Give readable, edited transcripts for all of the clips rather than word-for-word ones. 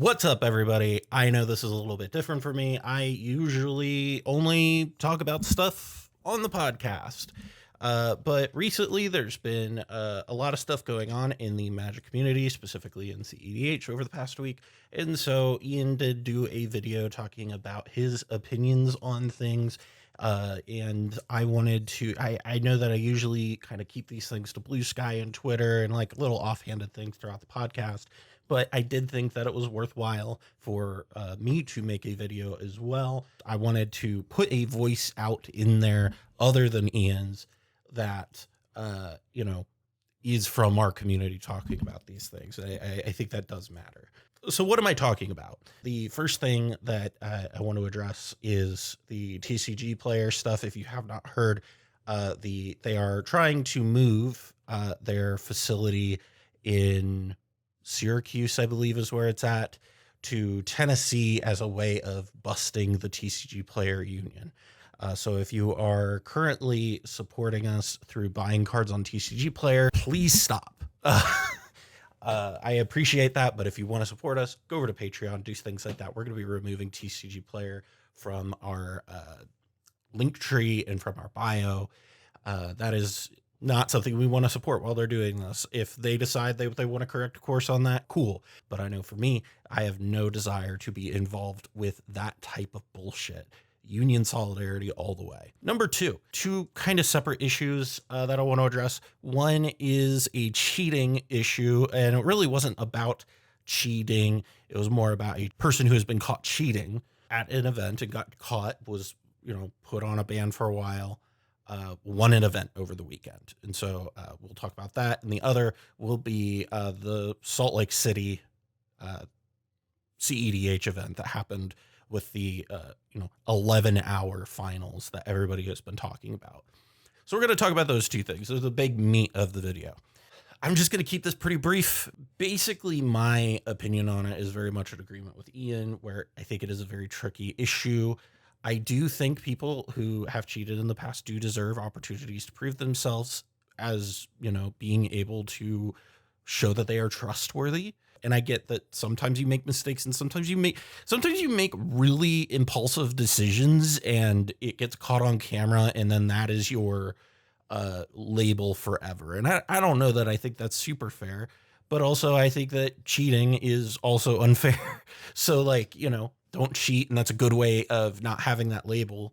What's up, everybody? I know this is a little bit different for me. I usually only talk about stuff on the podcast. But recently there's been a lot of stuff going on in the Magic community, specifically in cEDH over the past week. And so Ian did do a video talking about his opinions on things. And I wanted to, I know that I usually kind of keep these things to blue sky and Twitter and like little offhanded things throughout the podcast. But I did think that it was worthwhile for me to make a video as well. I wanted to put a voice out in there other than Ian's that, is from our community talking about these things. I think that does matter. So what am I talking about? The first thing that I want to address is the TCGplayer stuff. If you have not heard, they are trying to move their facility in Syracuse, I believe is where it's at, to Tennessee as a way of busting the TCGplayer union. So if you are currently supporting us through buying cards on TCGplayer, please stop. I appreciate that, but if you want to support us, go over to Patreon, do things like that. We're going to be removing TCGplayer from our link tree and from our bio. That is not something we want to support while they're doing this. If they decide they want to correct course on that, cool. But I know for me, I have no desire to be involved with that type of bullshit. Union solidarity all the way. Number two kind of separate issues that I want to address. One is a cheating issue, and it really wasn't about cheating. It was more about a person who has been caught cheating at an event and got caught, was, put on a ban for a while, won an event over the weekend. And so we'll talk about that. And the other will be the Salt Lake City cEDH event that happened with the 11-hour finals that everybody has been talking about. So we're going to talk about those two things. Those are the big meat of the video. I'm just going to keep this pretty brief. Basically, my opinion on it is very much in agreement with Ian, where I think it is a very tricky issue. I do think people who have cheated in the past do deserve opportunities to prove themselves as, being able to show that they are trustworthy. And I get that sometimes you make mistakes and sometimes you make really impulsive decisions and it gets caught on camera, and then that is your label forever. And I don't know that I think that's super fair, but also I think that cheating is also unfair. So don't cheat. And that's a good way of not having that label.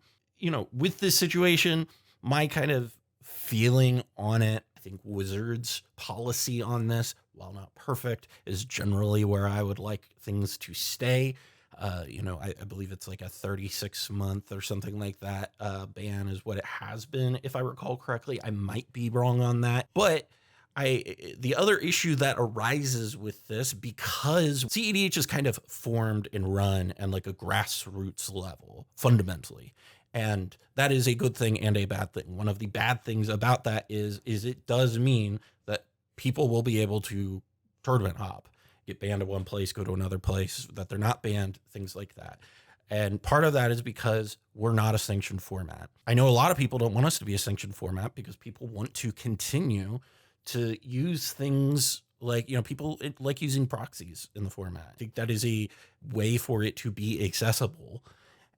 With this situation, my kind of feeling on it, I think Wizards' policy on this, while not perfect, is generally where I would like things to stay. I believe it's like a 36-month or something like that ban is what it has been, if I recall correctly. I might be wrong on that. But the other issue that arises with this, because cEDH is kind of formed and run at like a grassroots level, fundamentally. And that is a good thing and a bad thing. One of the bad things about that is it does mean that people will be able to tournament hop, get banned at one place, go to another place that they're not banned, things like that. And part of that is because we're not a sanctioned format. I know a lot of people don't want us to be a sanctioned format because people want to continue to use things like, people like using proxies in the format. I think that is a way for it to be accessible.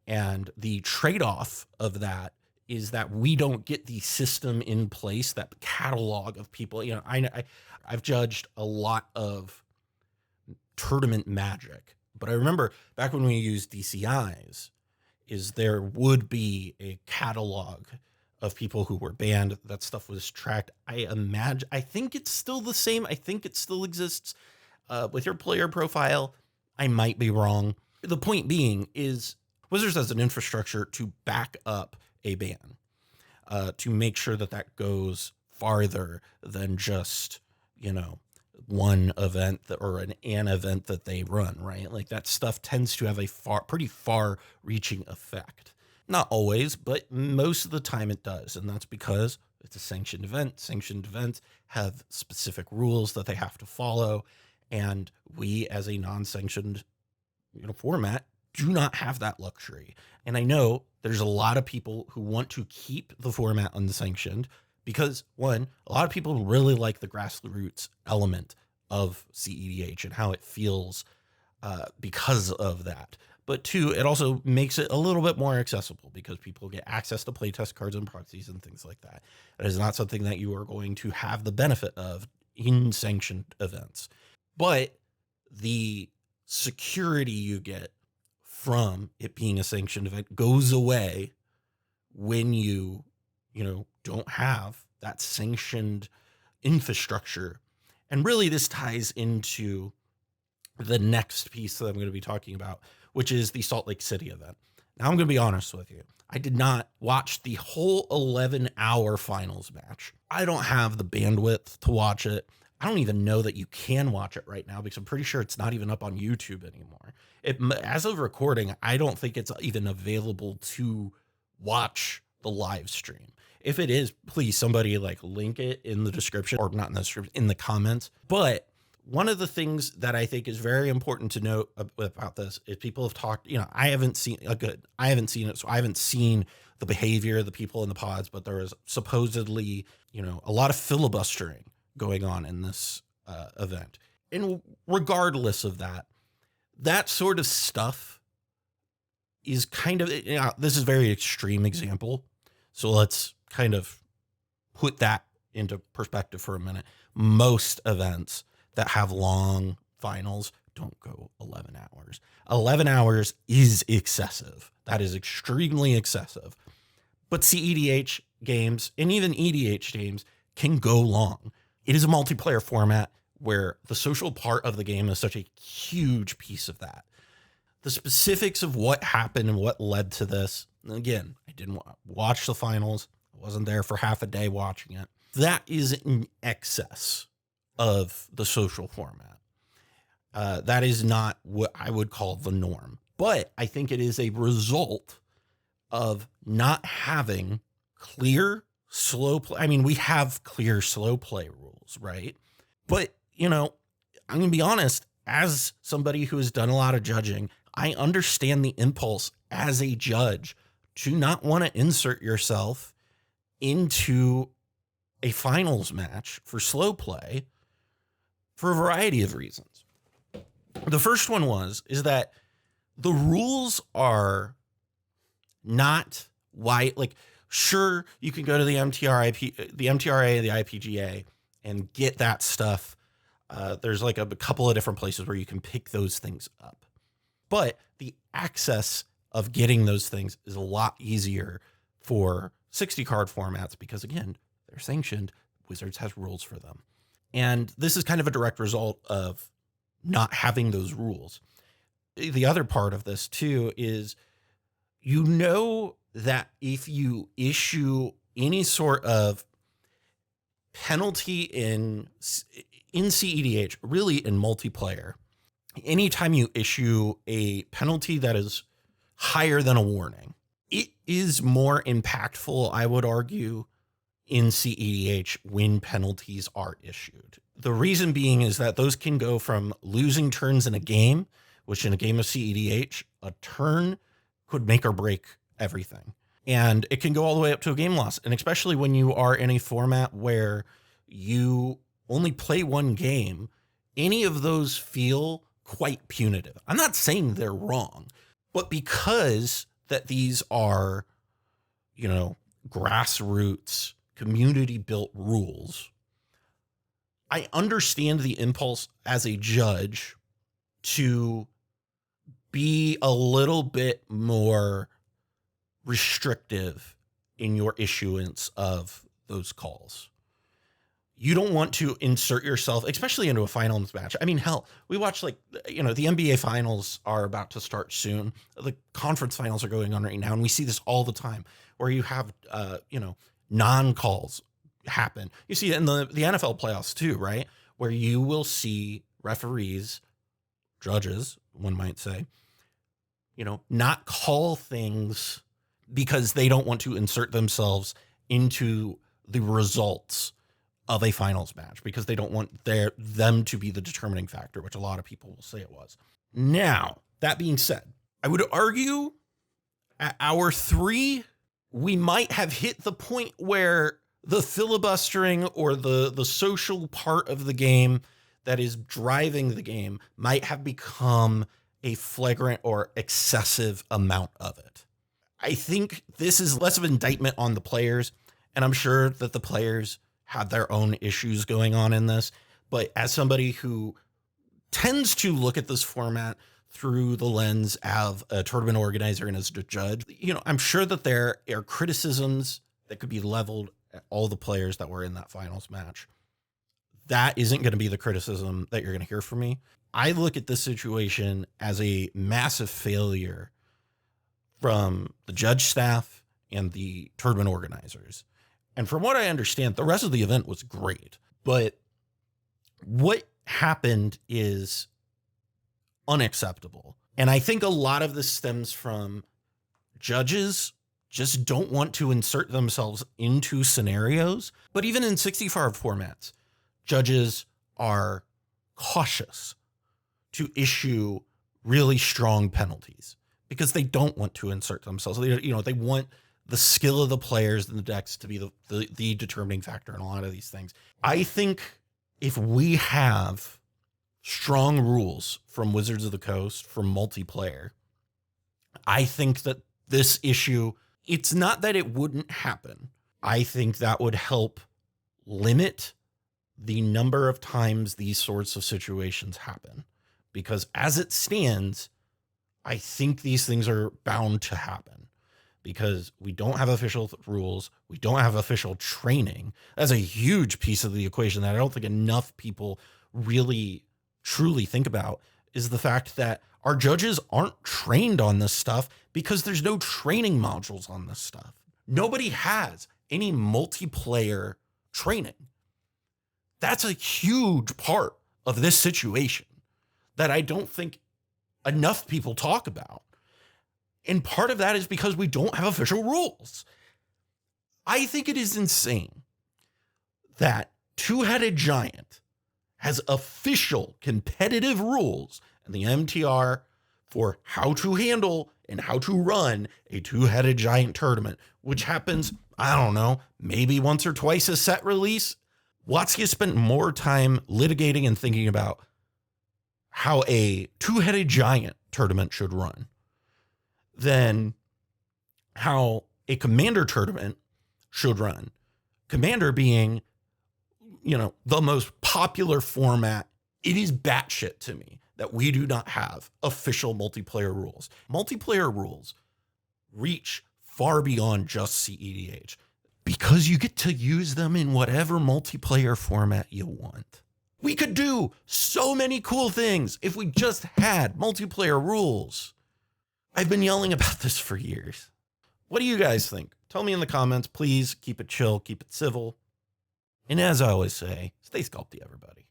And the trade-off of that is that we don't get the system in place, that catalog of people. I've judged a lot of tournament Magic, but I remember back when we used DCIs, there would be a catalog of people who were banned. That stuff was tracked. I think it's still the same. I think it still exists with your player profile. I might be wrong. The point being is Wizards has an infrastructure to back up a ban, to make sure that goes farther than just, one event or an event that they run, right? Like that stuff tends to have a pretty far reaching effect. Not always, but most of the time it does. And that's because it's a sanctioned event. Sanctioned events have specific rules that they have to follow. And we, as a non-sanctioned format, do not have that luxury. And I know there's a lot of people who want to keep the format unsanctioned because, one, a lot of people really like the grassroots element of cEDH and how it feels because of that. But two, it also makes it a little bit more accessible because people get access to playtest cards and proxies and things like that. It is not something that you are going to have the benefit of in sanctioned events. But the security you get from it being a sanctioned event goes away when you don't have that sanctioned infrastructure. And really this ties into the next piece that I'm going to be talking about, which is the Salt Lake City event. Now, I'm going to be honest with you. I did not watch the whole 11-hour finals match. I don't have the bandwidth to watch it. I don't even know that you can watch it right now because I'm pretty sure it's not even up on YouTube anymore. As of recording, I don't think it's even available to watch the live stream. If it is, please somebody link it in the description, or not in the description, in the comments. But one of the things that I think is very important to note about this is people have talked, I haven't seen it. So I haven't seen the behavior of the people in the pods, but there is supposedly, a lot of filibustering going on in this event. And regardless of that sort of stuff is kind of, this is a very extreme example. So let's kind of put that into perspective for a minute. Most events that have long finals don't go 11 hours. 11 hours is excessive. That is extremely excessive. But cEDH games and even EDH games can go long. It is a multiplayer format where the social part of the game is such a huge piece of that. The specifics of what happened and what led to this, again, I didn't watch the finals. I wasn't there for half a day watching it. That is in excess of the social format. That is not what I would call the norm, but I think it is a result of not having clear slow play. I mean, we have clear slow play rules, right? But, I'm going to be honest, as somebody who has done a lot of judging, I understand the impulse as a judge to not want to insert yourself into a finals match for slow play for a variety of reasons. The first one is that the rules are not wide. Sure, you can go to the MTRA, the IPGA, and get that stuff. There's a couple of different places where you can pick those things up. But the access of getting those things is a lot easier for 60 card formats because, again, they're sanctioned. Wizards has rules for them. And this is kind of a direct result of not having those rules. The other part of this, too, is that if you issue any sort of penalty in cEDH, really in multiplayer, anytime you issue a penalty that is higher than a warning, it is more impactful, I would argue, in cEDH when penalties are issued. The reason being is that those can go from losing turns in a game, which in a game of cEDH, a turn could make or break everything. And it can go all the way up to a game loss. And especially when you are in a format where you only play one game, any of those feel quite punitive. I'm not saying they're wrong, but because that these are, grassroots, community-built rules, I understand the impulse as a judge to be a little bit more restrictive in your issuance of those calls. You don't want to insert yourself, especially into a finals match. I mean, hell, we watch the NBA finals are about to start soon. The conference finals are going on right now. And we see this all the time where you have, non-calls happen. You see it in the NFL playoffs too, right? Where you will see referees, judges, one might say, not call things because they don't want to insert themselves into the results of a finals match because they don't want them to be the determining factor, which a lot of people will say it was. Now, that being said, I would argue at hour 3, we might have hit the point where the filibustering or the social part of the game that is driving the game might have become a flagrant or excessive amount of it. I think this is less of an indictment on the players, and I'm sure that the players have their own issues going on in this. But as somebody who tends to look at this format through the lens of a tournament organizer and as a judge, I'm sure that there are criticisms that could be leveled at all the players that were in that finals match. That isn't going to be the criticism that you're going to hear from me. I look at this situation as a massive failure from the judge staff and the tournament organizers. And from what I understand, the rest of the event was great. But what happened is unacceptable. And I think a lot of this stems from judges just don't want to insert themselves into scenarios. But even in 65 formats, judges are cautious to issue really strong penalties because they don't want to insert themselves. They want the skill of the players and the decks to be the determining factor in a lot of these things. I think if we have strong rules from Wizards of the Coast for multiplayer, I think that this issue, it's not that it wouldn't happen. I think that would help limit the number of times these sorts of situations happen. Because as it stands, I think these things are bound to happen because we don't have official rules. We don't have official training. That's a huge piece of the equation that I don't think enough people really truly think about, is the fact that our judges aren't trained on this stuff because there's no training modules on this stuff. Nobody has any multiplayer training. That's a huge part of this situation that I don't think enough people talk about. And part of that is because we don't have official rules. I think it is insane that Two-Headed Giant has official competitive rules in the MTR for how to handle and how to run a Two-Headed Giant tournament, which happens, I don't know, maybe once or twice a set release. Watsky has spent more time litigating and thinking about how a Two-Headed Giant tournament should run than how a Commander tournament should run. Commander being, the most popular format. It is batshit to me that we do not have official multiplayer rules. Multiplayer rules reach far beyond just cEDH because you get to use them in whatever multiplayer format you want. We could do so many cool things if we just had multiplayer rules. I've been yelling about this for years. What do you guys think? Tell me in the comments. Please keep it chill, keep it civil. And as I always say, stay sculpty, everybody.